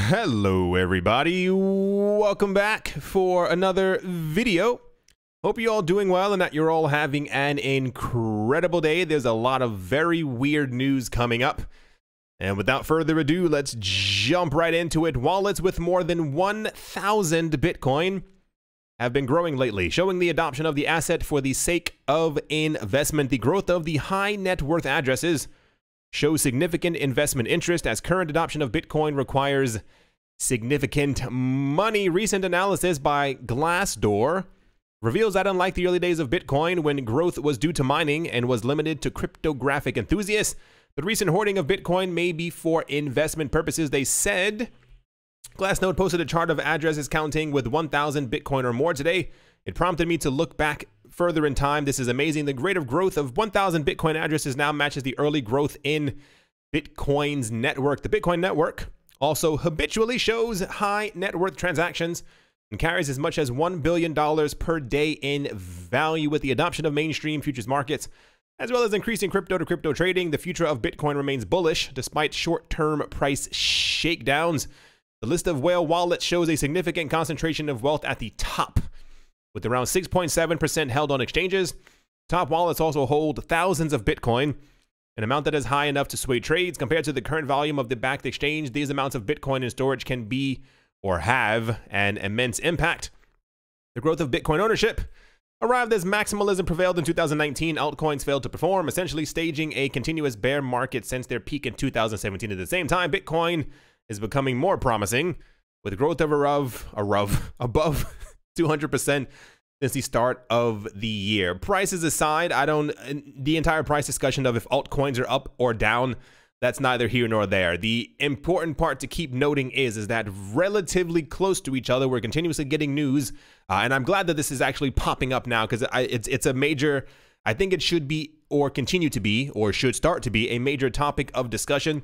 Hello everybody, welcome back for another video. Hope you're all doing well and that you're all having an incredible day. There's a lot of very weird news coming up. And without further ado, let's jump right into it. Wallets with more than 1,000 Bitcoin have been growing lately, showing the adoption of the asset for the sake of investment. The growth of the high net worth addresses shows significant investment interest as current adoption of Bitcoin requires significant money. Recent analysis by Glassdoor reveals that unlike the early days of Bitcoin, when growth was due to mining and was limited to cryptographic enthusiasts, the recent hoarding of Bitcoin may be for investment purposes, they said. Glassnode posted a chart of addresses counting with 1,000 Bitcoin or more today. It prompted me to look back further in time. This is amazing. The rate of growth of 1,000 Bitcoin addresses now matches the early growth in Bitcoin's network. The Bitcoin network also habitually shows high net worth transactions and carries as much as $1 billion per day in value. With the adoption of mainstream futures markets, as well as increasing crypto-to-crypto trading, the future of Bitcoin remains bullish despite short-term price shakedowns. The list of whale wallets shows a significant concentration of wealth at the top, with around 6.7% held on exchanges. Top wallets also hold thousands of Bitcoin, an amount that is high enough to sway trades. Compared to the current volume of the backed exchange, these amounts of Bitcoin in storage can be or have an immense impact. The growth of Bitcoin ownership arrived as maximalism prevailed in 2019. Altcoins failed to perform, essentially staging a continuous bear market since their peak in 2017. At the same time, Bitcoin is becoming more promising, with growth of above 200% since the start of the year. Prices aside, the entire price discussion of if altcoins are up or down, that's neither here nor there. The important part to keep noting is that relatively close to each other, we're continuously getting news, and I'm glad that this is actually popping up now, because it's a major, I think it should be, or continue to be, or should start to be, a major topic of discussion.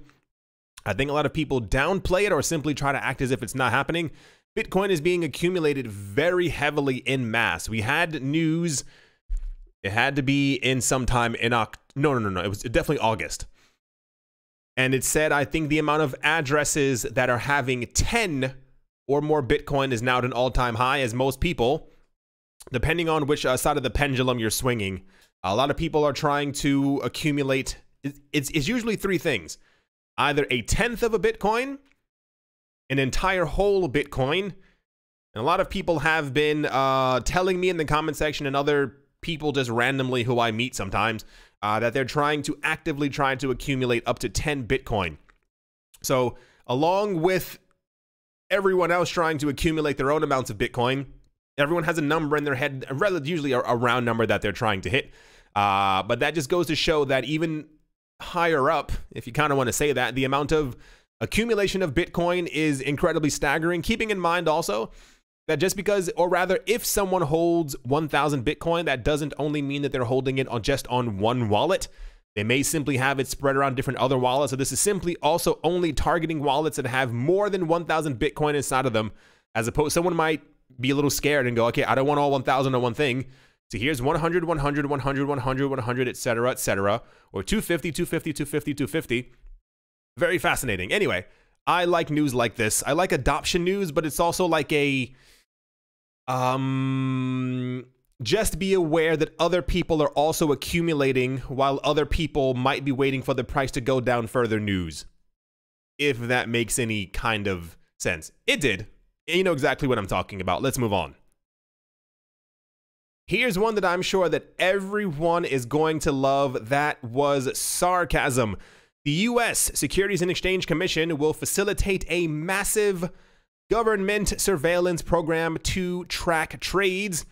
I think a lot of people downplay it or simply try to act as if it's not happening. Bitcoin is being accumulated very heavily in mass. We had news, it had to be in sometime in no, it was definitely August. And it said, I think the amount of addresses that are having 10 or more Bitcoin is now at an all-time high, as most people, depending on which side of the pendulum you're swinging, a lot of people are trying to accumulate, it's usually three things. Either a tenth of a Bitcoin, an entire whole Bitcoin, and a lot of people have been telling me in the comment section, and other people just randomly who I meet sometimes, that they're actively trying to accumulate up to 10 Bitcoin. So along with everyone else trying to accumulate their own amounts of Bitcoin, everyone has a number in their head, usually a round number that they're trying to hit. But that just goes to show that even higher up, if you kind of want to say that, the amount of accumulation of Bitcoin is incredibly staggering, keeping in mind also that just because, or rather if someone holds 1,000 Bitcoin, that doesn't only mean that they're holding it just on one wallet. They may simply have it spread around different other wallets. So this is simply also only targeting wallets that have more than 1,000 Bitcoin inside of them, as opposed, someone might be a little scared and go, okay, I don't want all 1,000 on one thing. So here's 100, 100, 100, 100, 100, etc., or 250, 250, 250, 250. Very fascinating. Anyway, I like news like this. I like adoption news, but it's also like a, just be aware that other people are also accumulating while other people might be waiting for the price to go down further news. If that makes any kind of sense. It did. You know exactly what I'm talking about. Let's move on. Here's one that I'm sure that everyone is going to love. That was sarcasm. The U.S. Securities and Exchange Commission will facilitate a massive government surveillance program to track trades.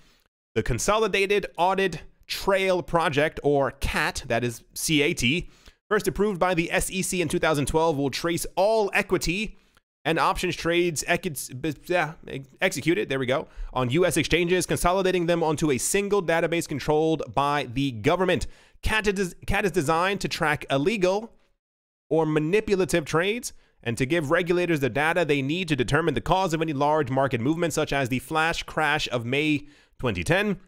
The Consolidated Audit Trail Project, or CAT, that is C-A-T, first approved by the SEC in 2012, will trace all equity and options trades executed, there we go, on U.S. exchanges, consolidating them onto a single database controlled by the government. CAT is designed to track illegal or manipulative trades and to give regulators the data they need to determine the cause of any large market movement, such as the flash crash of May 2010.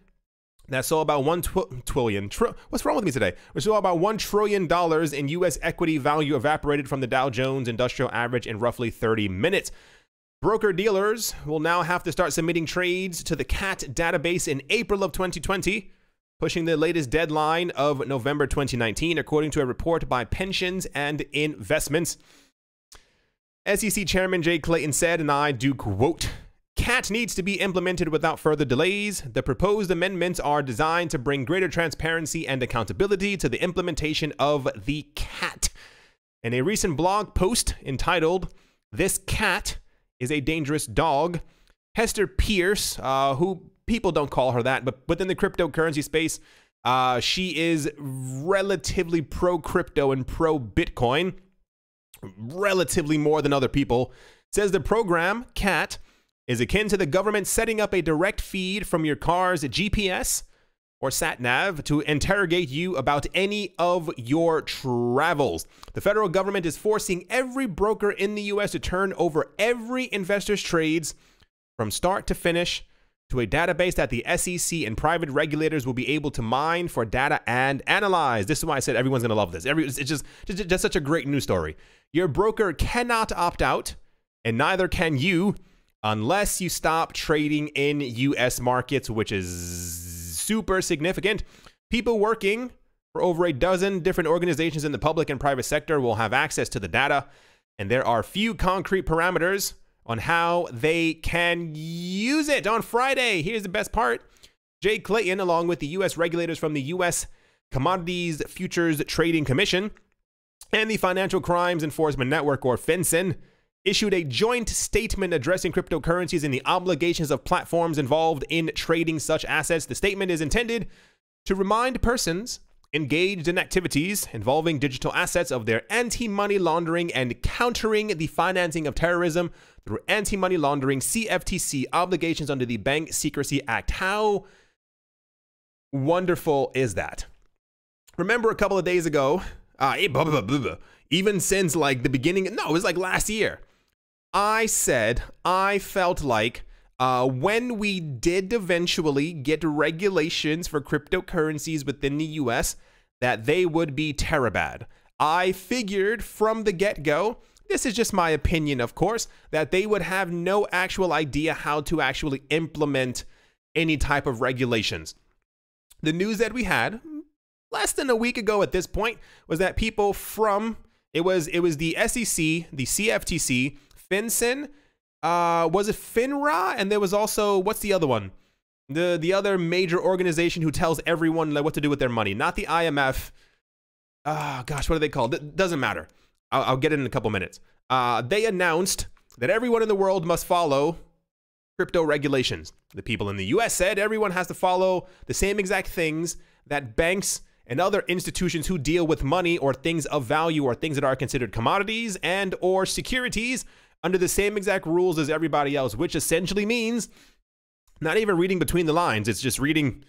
that saw about what's wrong with me today? We saw about $1 trillion in U.S. equity value evaporated from the Dow Jones Industrial Average in roughly 30 minutes. Broker-dealers will now have to start submitting trades to the CAT database in April of 2020, pushing the latest deadline of November 2019, according to a report by Pensions and Investments. SEC Chairman Jay Clayton said, and I do quote, "CAT needs to be implemented without further delays. The proposed amendments are designed to bring greater transparency and accountability to the implementation of the CAT." In a recent blog post entitled, "This CAT is a Dangerous Dog," Hester Pierce, who people don't call her that, but within the cryptocurrency space, she is relatively pro-crypto and pro-Bitcoin, relatively more than other people, says the program, CAT, is akin to the government setting up a direct feed from your car's GPS or sat-nav to interrogate you about any of your travels. The federal government is forcing every broker in the U.S. to turn over every investor's trades from start to finish to a database that the SEC and private regulators will be able to mine for data and analyze. This is why I said everyone's going to love this. It's just such a great news story. Your broker cannot opt out, and neither can you, unless you stop trading in U.S. markets, which is super significant. People working for over a dozen different organizations in the public and private sector will have access to the data, and there are few concrete parameters on how they can use it. On Friday, here's the best part. Jay Clayton, along with the U.S. regulators from the U.S. Commodities Futures Trading Commission and the Financial Crimes Enforcement Network, or FinCEN, issued a joint statement addressing cryptocurrencies and the obligations of platforms involved in trading such assets. The statement is intended to remind persons engaged in activities involving digital assets of their anti-money laundering and countering the financing of terrorism through anti-money laundering CFTC obligations under the Bank Secrecy Act. How wonderful is that? Remember a couple of days ago, even since like the beginning, no, it was like last year, I said I felt like when we did eventually get regulations for cryptocurrencies within the US, that they would be terabad. I figured from the get-go, this is just my opinion, of course, that they would have no actual idea how to actually implement any type of regulations. The news that we had less than a week ago at this point was that people from, it was the SEC, the CFTC, FinCEN, was it FINRA? And there was also, what's the other one? The other major organization who tells everyone like what to do with their money. Not the IMF. Gosh, what are they called? It doesn't matter. I'll get it in a couple minutes. They announced that everyone in the world must follow crypto regulations. The people in the US said everyone has to follow the same exact things that banks and other institutions who deal with money or things of value or things that are considered commodities and or securities under the same exact rules as everybody else, which essentially means not even reading between the lines. It's just reading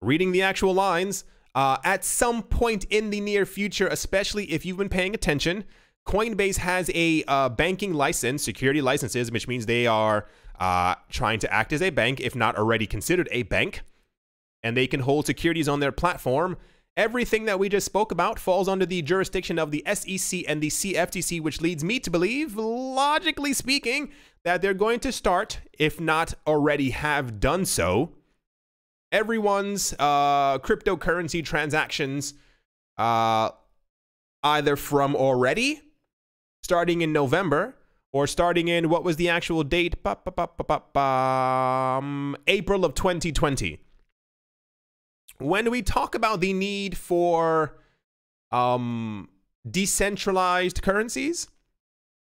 the actual lines. At some point in the near future, especially if you've been paying attention, Coinbase has a banking license, security licenses, which means they are trying to act as a bank, if not already considered a bank, and they can hold securities on their platform. Everything that we just spoke about falls under the jurisdiction of the SEC and the CFTC, which leads me to believe, logically speaking, that they're going to start, if not already have done so, everyone's cryptocurrency transactions either from already, starting in November, or starting in, what was the actual date? April of 2020. When we talk about the need for decentralized currencies,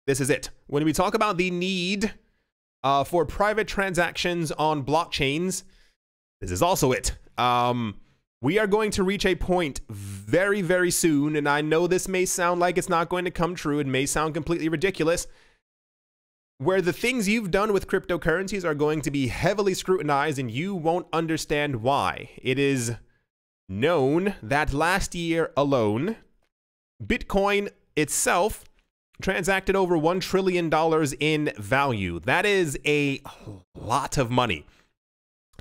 this is it. When we talk about the need for private transactions on blockchains, this is also it. We are going to reach a point very, very soon, and I know this may sound like it's not going to come true. It may sound completely ridiculous, where the things you've done with cryptocurrencies are going to be heavily scrutinized, and you won't understand why. It is known that last year alone, Bitcoin itself transacted over $1 trillion in value. That is a lot of money.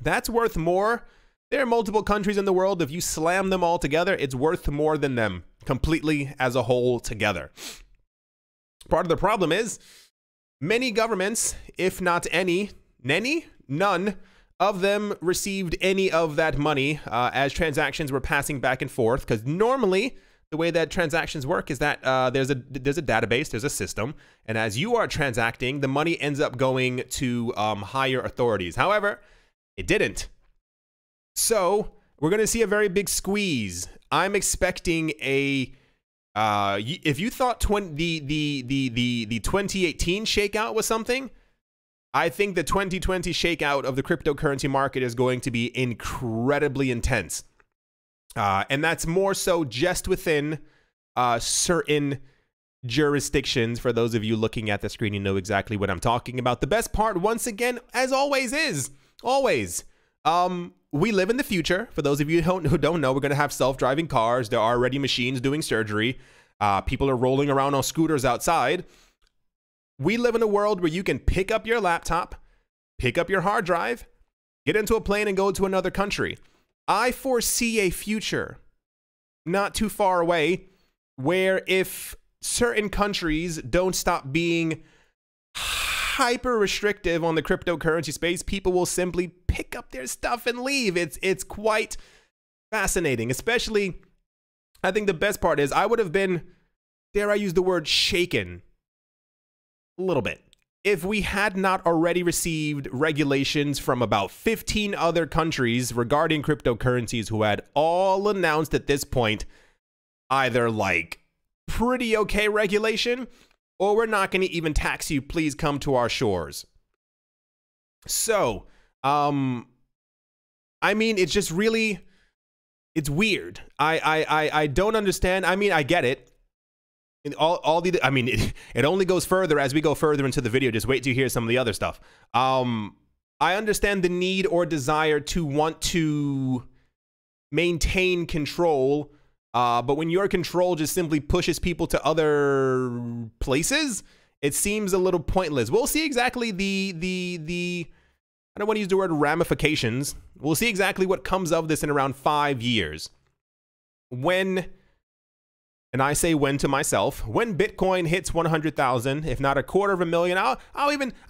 That's worth more There are multiple countries in the world. If you slam them all together, it's worth more than them completely as a whole together. Part of the problem is many governments, if not any, none of them received any of that money as transactions were passing back and forth. Because normally the way that transactions work is that there's a database, there's a system, and as you are transacting, the money ends up going to higher authorities. However, it didn't. So we're going to see a very big squeeze. I'm expecting a if you thought the 2018 shakeout was something, I think the 2020 shakeout of the cryptocurrency market is going to be incredibly intense. And that's more so just within certain jurisdictions. For those of you looking at the screen, you know exactly what I'm talking about. The best part, once again, as always, is we live in the future. For those of you who don't know, we're going to have self-driving cars. There are already machines doing surgery. People are rolling around on scooters outside. We live in a world where you can pick up your laptop, pick up your hard drive, get into a plane and go to another country. I foresee a future not too far away where if certain countries don't stop being hyper restrictive on the cryptocurrency space, people will simply pick up their stuff and leave. It's quite fascinating. Especially, I think the best part is I would have been, dare I use the word, shaken a little bit if we had not already received regulations from about 15 other countries regarding cryptocurrencies who had all announced at this point either like pretty okay regulation or we're not going to even tax you, please come to our shores. So, I mean, it's just really, it's weird. I don't understand. I mean, I get it. I mean, it only goes further as we go further into the video. Just wait till you hear some of the other stuff. I understand the need or desire to want to maintain control, but when your control just simply pushes people to other places, it seems a little pointless. We'll see exactly the I don't want to use the word ramifications. We'll see exactly what comes of this in around 5 years. When, and I say when to myself, when Bitcoin hits 100,000, if not 250,000,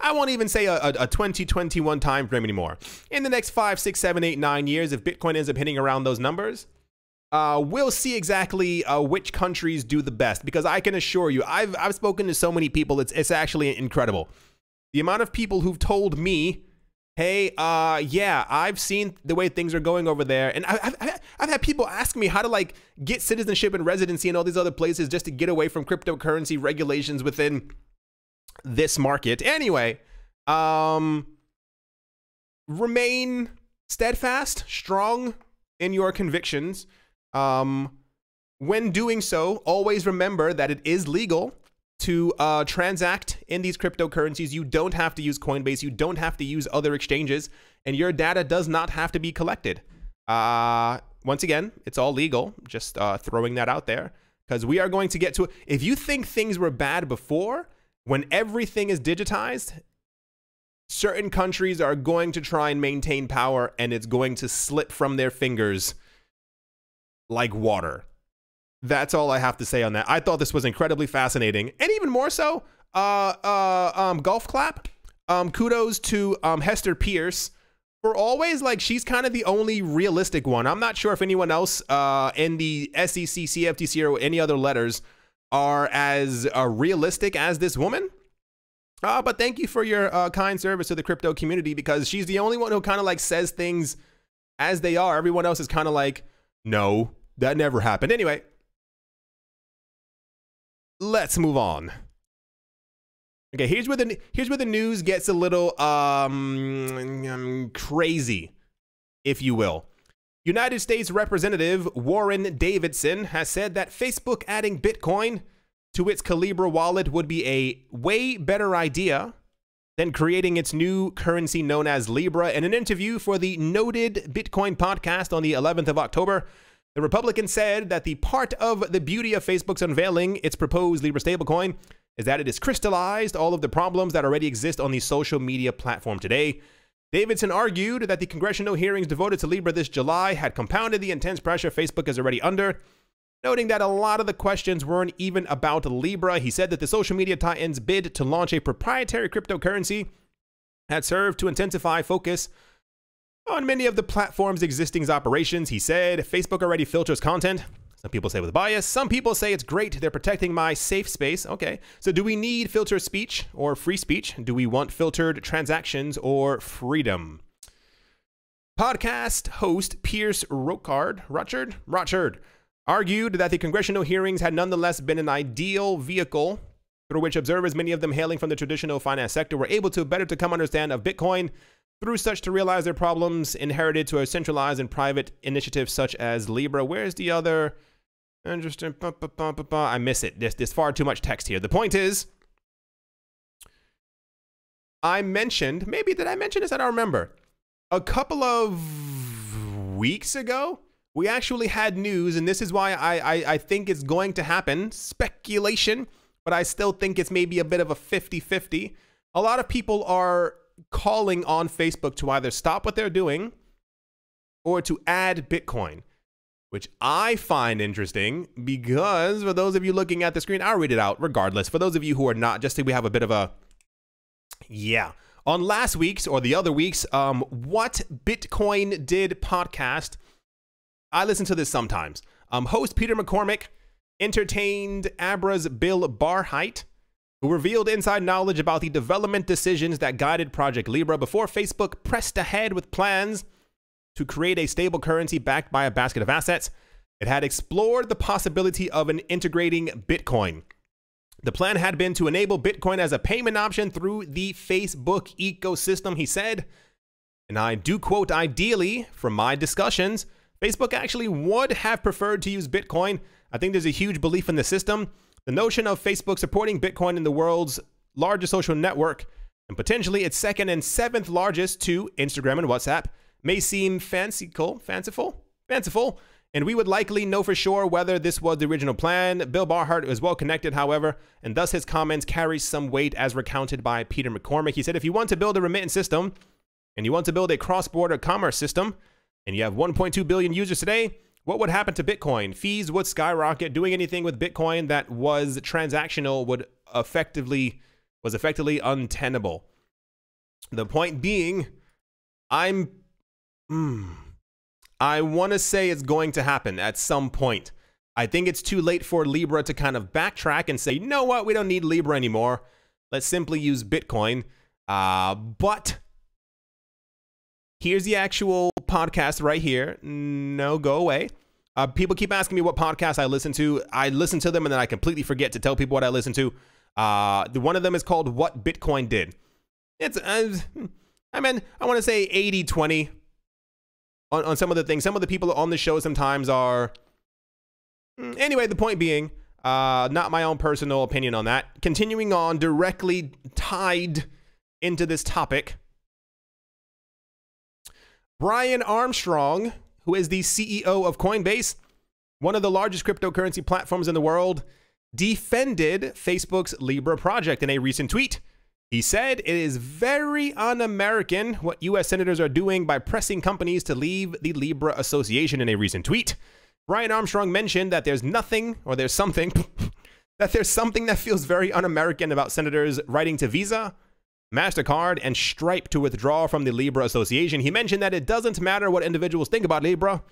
I won't even say a 2021 time frame anymore. In the next 5, 6, 7, 8, 9 years, if Bitcoin ends up hitting around those numbers, we'll see exactly which countries do the best. Because I can assure you, I've spoken to so many people, it's actually incredible. The amount of people who've told me, hey, yeah, I've seen the way things are going over there. And I've had people ask me how to like get citizenship and residency in all these other places just to get away from cryptocurrency regulations within this market. Anyway, remain steadfast, strong in your convictions. When doing so, always remember that it is legal to transact in these cryptocurrencies. You don't have to use Coinbase. You don't have to use other exchanges, and your data does not have to be collected. Once again, it's all legal. Just throwing that out there, because we are going to get to it. If you think things were bad before, when everything is digitized, certain countries are going to try and maintain power, and it's going to slip from their fingers like water. That's all I have to say on that. I thought this was incredibly fascinating. And even more so, golf clap. Kudos to Hester Pierce for always, like, she's kind of the only realistic one. I'm not sure if anyone else in the SEC, CFTC, or any other letters are as realistic as this woman. But thank you for your kind service to the crypto community, because she's the only one who kind of like says things as they are. Everyone else is kind of like, no, that never happened. Anyway, let's move on. Okay, here's where the news gets a little crazy, if you will. United States Representative Warren Davidson has said that Facebook adding Bitcoin to its Libra wallet would be a way better idea than creating its new currency known as Libra. In an interview for the noted Bitcoin podcast on the 11th of October, the Republican said that the part of the beauty of Facebook's unveiling its proposed Libra stablecoin is that it has crystallized all of the problems that already exist on the social media platform today. Davidson argued that the congressional hearings devoted to Libra this July had compounded the intense pressure Facebook is already under, noting that a lot of the questions weren't even about Libra. He said that the social media titans' bid to launch a proprietary cryptocurrency had served to intensify focus on many of the platform's existing operations. He said, Facebook already filters content. Some people say with bias. Some people say it's great. They're protecting my safe space. Okay. So do we need filtered speech or free speech? Do we want filtered transactions or freedom? Podcast host Pierce Rochard argued that the congressional hearings had nonetheless been an ideal vehicle through which observers, many of them hailing from the traditional finance sector, were able to better to come understand of Bitcoin, through such to realize their problems inherited to a centralized and private initiative such as Libra. Where's the other? Interesting. I miss it. There's far too much text here. The point is, I mentioned, maybe did I mention this? I don't remember. A couple of weeks ago, we actually had news, and this is why I think it's going to happen. Speculation, but I still think it's maybe a bit of a 50-50. A lot of people are calling on Facebook to either stop what they're doing or to add Bitcoin, which I find interesting because for those of you looking at the screen, I'll read it out regardless. For those of you who are not, just so we have a bit of a, yeah. On last week's or the other week's What Bitcoin Did podcast, I listen to this sometimes. Host Peter McCormick entertained Abra's Bill Barheit, who revealed inside knowledge about the development decisions that guided Project Libra before Facebook pressed ahead with plans to create a stable currency backed by a basket of assets. It had explored the possibility of integrating Bitcoin. The plan had been to enable Bitcoin as a payment option through the Facebook ecosystem, he said. And I do quote, ideally, from my discussions, Facebook actually would have preferred to use Bitcoin. I think there's a huge belief in the system. The notion of Facebook supporting Bitcoin in the world's largest social network, and potentially its second and seventh largest to Instagram and WhatsApp, may seem fanciful, and we would likely know for sure whether this was the original plan. Bill Barheit is well connected, however, and thus his comments carry some weight as recounted by Peter McCormick. He said, if you want to build a remittance system, and you want to build a cross-border commerce system, and you have 1.2 billion users today, what would happen to Bitcoin? Fees would skyrocket. Doing anything with Bitcoin that was transactional was effectively untenable. The point being, I want to say it's going to happen at some point. I think it's too late for Libra to kind of backtrack and say, you know what, we don't need Libra anymore. Let's simply use Bitcoin. But here's the actual podcast right here. No, go away. People keep asking me what podcasts I listen to. I listen to them and then I completely forget to tell people what I listen to. One of them is called What Bitcoin Did. It's, I want to say 80-20 on some of the things. Some of the people on the show sometimes are... Anyway, the point being, not my own personal opinion on that. Continuing on, directly tied into this topic, Brian Armstrong, who is the CEO of Coinbase, one of the largest cryptocurrency platforms in the world, defended Facebook's Libra project in a recent tweet. He said it is very un-American what U.S. senators are doing by pressing companies to leave the Libra association in a recent tweet. Brian Armstrong mentioned that there's something that feels very un-American about senators writing to Visa, MasterCard, and Stripe to withdraw from the Libra association. He mentioned that it doesn't matter what individuals think about Libra.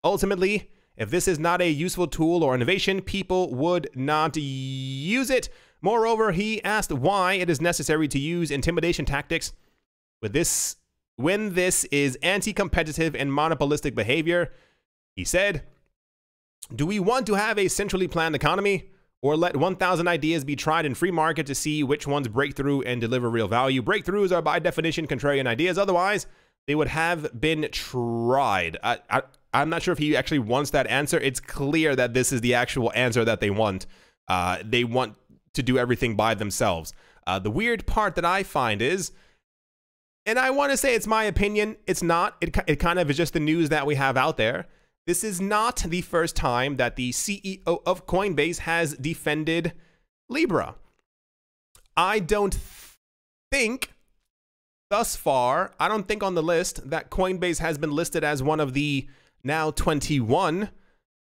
Ultimately, if this is not a useful tool or innovation, people would not use it. Moreover, he asked why it is necessary to use intimidation tactics when this is anti-competitive and monopolistic behavior. He said, do we want to have a centrally planned economy, or let 1,000 ideas be tried in free market to see which ones break through and deliver real value? Breakthroughs are by definition contrarian ideas. Otherwise, they would have been tried. I'm not sure if he actually wants that answer. It's clear that this is the actual answer that they want. They want to do everything by themselves. The weird part that I find is, and I want to say it's my opinion, it's not. It kind of is just the news that we have out there. This is not the first time that the CEO of Coinbase has defended Libra. I don't think thus far, I don't think on the list that Coinbase has been listed as one of the now 21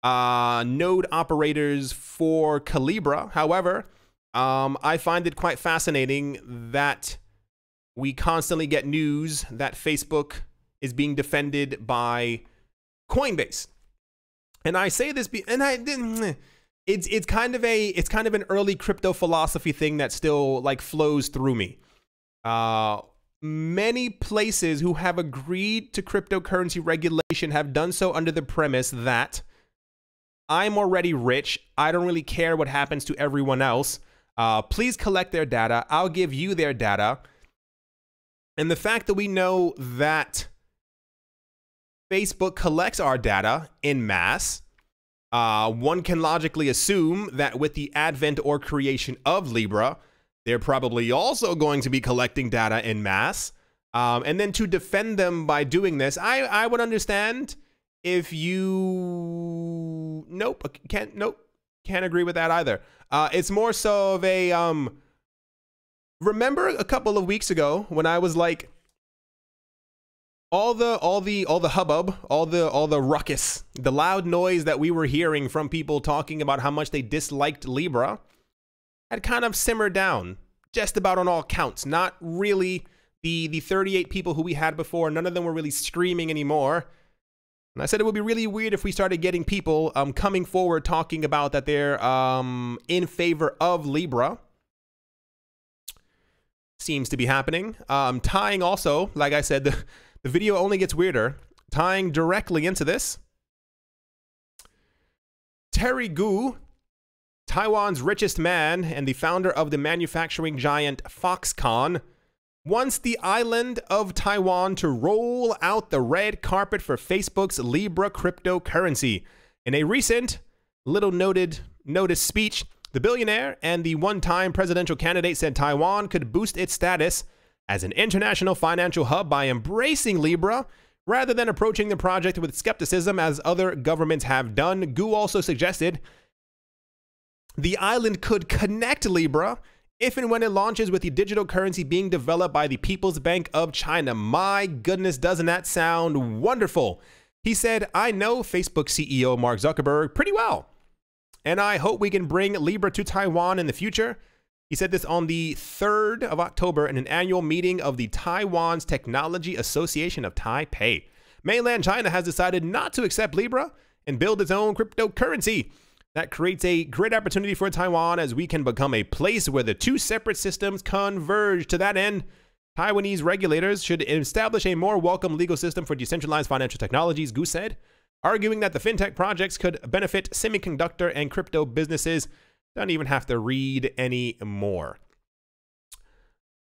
node operators for Libra. However, I find it quite fascinating that we constantly get news that Facebook is being defended by Coinbase. And I say this, it's kind of an early crypto philosophy thing that still like flows through me. Many places who have agreed to cryptocurrency regulation have done so under the premise that I'm already rich. I don't really care what happens to everyone else. Please collect their data. I'll give you their data. And the fact that we know that Facebook collects our data in mass, one can logically assume that with the advent or creation of Libra, they're probably also going to be collecting data in mass. And then to defend them by doing this, I would understand if you... can't agree with that either. It's more so of a... remember a couple of weeks ago when I was like, all the hubbub, all the ruckus, the loud noise that we were hearing from people talking about how much they disliked Libra had kind of simmered down just about on all counts. Not really the 38 people who we had before. None of them were really screaming anymore. And I said it would be really weird if we started getting people coming forward talking about that they're in favor of Libra. Seems to be happening. Tying also, like I said, the video only gets weirder. Tying directly into this, Terry Gu, Taiwan's richest man and the founder of the manufacturing giant Foxconn, wants the island of Taiwan to roll out the red carpet for Facebook's Libra cryptocurrency. In a recent, notice speech, the billionaire and the one-time presidential candidate said Taiwan could boost its status as an international financial hub by embracing Libra rather than approaching the project with skepticism as other governments have done. Gu also suggested the island could connect Libra if and when it launches with the digital currency being developed by the People's Bank of China. My goodness, doesn't that sound wonderful? He said, I know Facebook CEO Mark Zuckerberg pretty well, and I hope we can bring Libra to Taiwan in the future. He said this on the 3rd of October in an annual meeting of the Taiwan's Technology Association of Taipei. Mainland China has decided not to accept Libra and build its own cryptocurrency. That creates a great opportunity for Taiwan as we can become a place where the two separate systems converge. To that end, Taiwanese regulators should establish a more welcome legal system for decentralized financial technologies, Gu said, arguing that the fintech projects could benefit semiconductor and crypto businesses. Don't even have to read any more.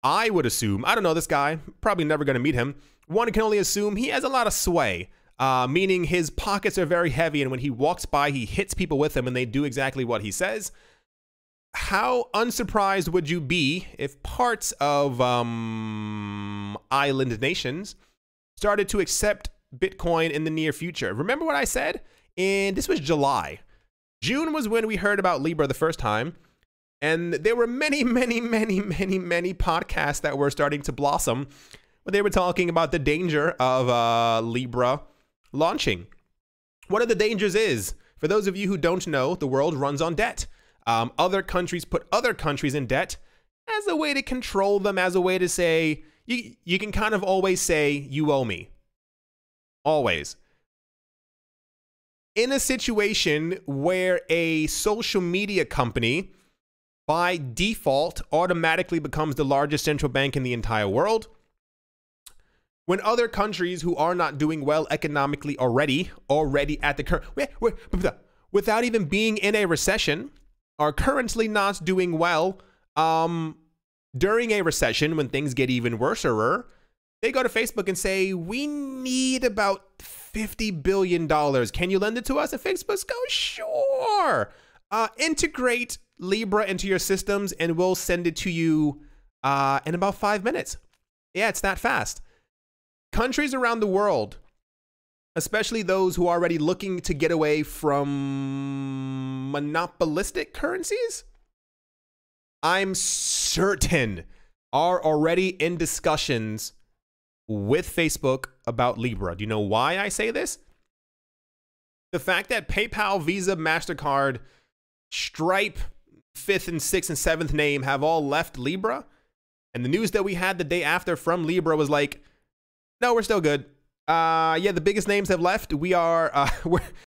I would assume, I don't know this guy, probably never going to meet him. One can only assume he has a lot of sway. Meaning his pockets are very heavy, and when he walks by, he hits people with them, and they do exactly what he says. How unsurprised would you be if parts of island nations started to accept Bitcoin in the near future? Remember what I said? And this was July. June was when we heard about Libra the first time, and there were many podcasts that were starting to blossom, where they were talking about the danger of Libra launching. One of the dangers is, for those of you who don't know, the world runs on debt. Other countries put other countries in debt as a way to control them, as a way to say, you can kind of always say, you owe me. Always. In a situation where a social media company, by default, automatically becomes the largest central bank in the entire world, when other countries who are not doing well economically already at the current, without even being in a recession, are currently not doing well, during a recession when things get even worser, they go to Facebook and say, we need about $50 billion. Can you lend it to us? And Facebook goes, sure. Integrate Libra into your systems and we'll send it to you in about 5 minutes. Yeah, it's that fast. Countries around the world, especially those who are already looking to get away from monopolistic currencies, I'm certain are already in discussions with Facebook about Libra. Do you know why I say this? The fact that PayPal, Visa, MasterCard, Stripe, 5th and 6th and 7th name have all left Libra. And the news that we had the day after from Libra was like, no, we're still good. Yeah, the biggest names have left. We are,